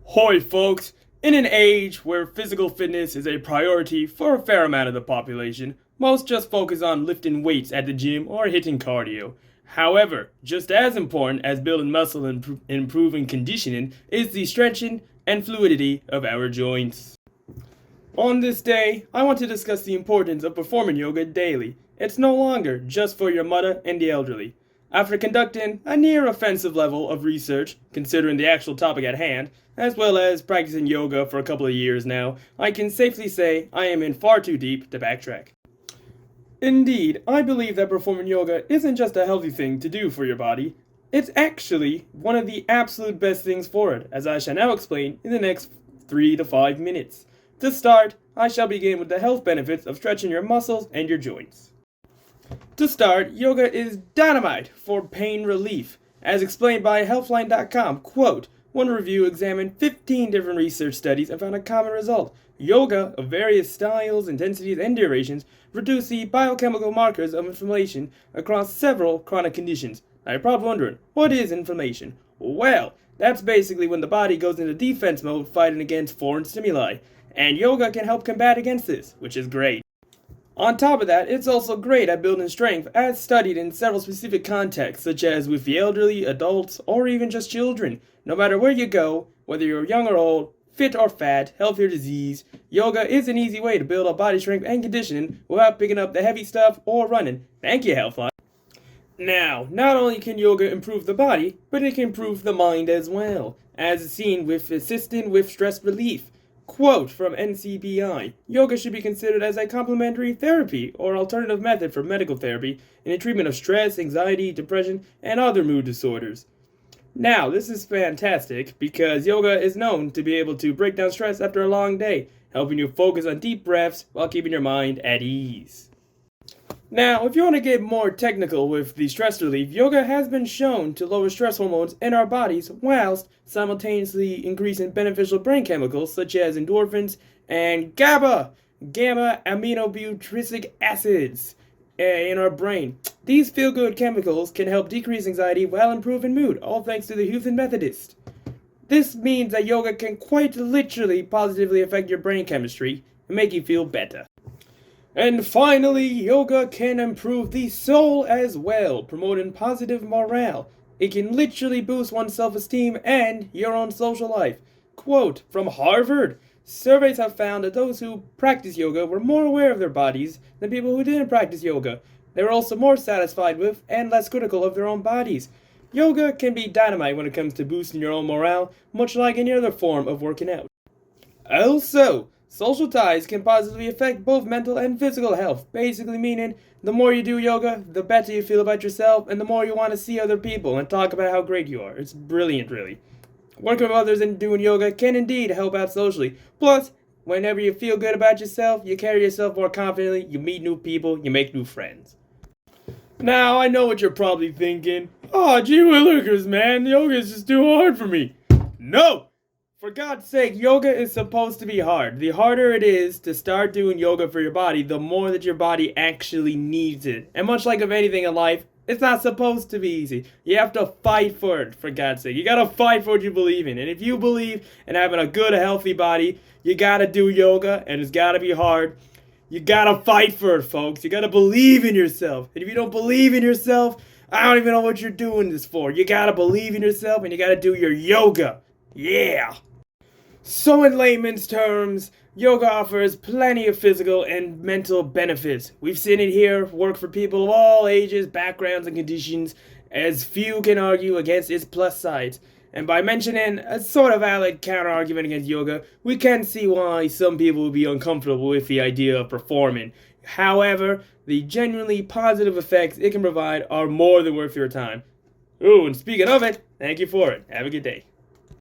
Hoi folks! In an age where physical fitness is a priority for a fair amount of the population, most just focus on lifting weights at the gym or hitting cardio. However, just as important as building muscle and improving conditioning is the stretching and fluidity of our joints. On this day, I want to discuss the importance of performing yoga daily. It's no longer just for your mother and the elderly. After conducting a near offensive level of research, considering the actual topic at hand, as well as practicing yoga for a couple of years now, I can safely say I am in far too deep to backtrack. Indeed, I believe that performing yoga isn't just a healthy thing to do for your body, it's actually one of the absolute best things for it, as I shall now explain in the next 3 to 5 minutes. To start, I shall begin with the health benefits of stretching your muscles and your joints. To start, yoga is dynamite for pain relief. As explained by Healthline.com, quote, one review examined 15 different research studies and found a common result. Yoga of various styles, intensities, and durations reduce the biochemical markers of inflammation across several chronic conditions. Now you're probably wondering, what is inflammation? Well, that's basically when the body goes into defense mode fighting against foreign stimuli. And yoga can help combat against this, which is great. On top of that, it's also great at building strength as studied in several specific contexts, such as with the elderly, adults, or even just children. No matter where you go, whether you're young or old, fit or fat, healthy or diseased, yoga is an easy way to build up body strength and conditioning without picking up the heavy stuff or running. Thank you, Healthline. Now, not only can yoga improve the body, but it can improve the mind as well, as is seen with assisting with stress relief. Quote from NCBI, yoga should be considered as a complementary therapy or alternative method for medical therapy in the treatment of stress, anxiety, depression, and other mood disorders. Now, this is fantastic because yoga is known to be able to break down stress after a long day, helping you focus on deep breaths while keeping your mind at ease. Now, if you want to get more technical with the stress relief, yoga has been shown to lower stress hormones in our bodies whilst simultaneously increasing beneficial brain chemicals such as endorphins and gamma aminobutyric acids in our brain. These feel-good chemicals can help decrease anxiety while improving mood, all thanks to the Houston Methodist. This means that yoga can quite literally positively affect your brain chemistry and make you feel better. And finally, yoga can improve the soul as well, promoting positive morale. It can literally boost one's self-esteem and your own social life. Quote from Harvard, surveys have found that those who practice yoga were more aware of their bodies than people who didn't practice yoga. They were also more satisfied with and less critical of their own bodies. Yoga can be dynamite when it comes to boosting your own morale, much like any other form of working out. Also, social ties can positively affect both mental and physical health, basically meaning the more you do yoga, the better you feel about yourself, and the more you want to see other people and talk about how great you are. It's brilliant, really. Working with others and doing yoga can indeed help out socially. Plus, whenever you feel good about yourself, you carry yourself more confidently, you meet new people, you make new friends. Now, I know what you're probably thinking. Oh, gee willikers, man, yoga is just too hard for me. No! For God's sake, yoga is supposed to be hard. The harder it is to start doing yoga for your body, the more that your body actually needs it. And much like of anything in life, it's not supposed to be easy. You have to fight for it, for God's sake. You gotta fight for what you believe in. And if you believe in having a good, healthy body, you gotta do yoga, and it's gotta be hard. You gotta fight for it, folks. You gotta believe in yourself. And if you don't believe in yourself, I don't even know what you're doing this for. You gotta believe in yourself, and you gotta do your yoga. Yeah! So in layman's terms, yoga offers plenty of physical and mental benefits. We've seen it here work for people of all ages, backgrounds, and conditions, as few can argue against its plus sides. And by mentioning a sort of valid counter-argument against yoga, we can see why some people would be uncomfortable with the idea of performing. However, the genuinely positive effects it can provide are more than worth your time. Ooh, and speaking of it, thank you for it. Have a good day.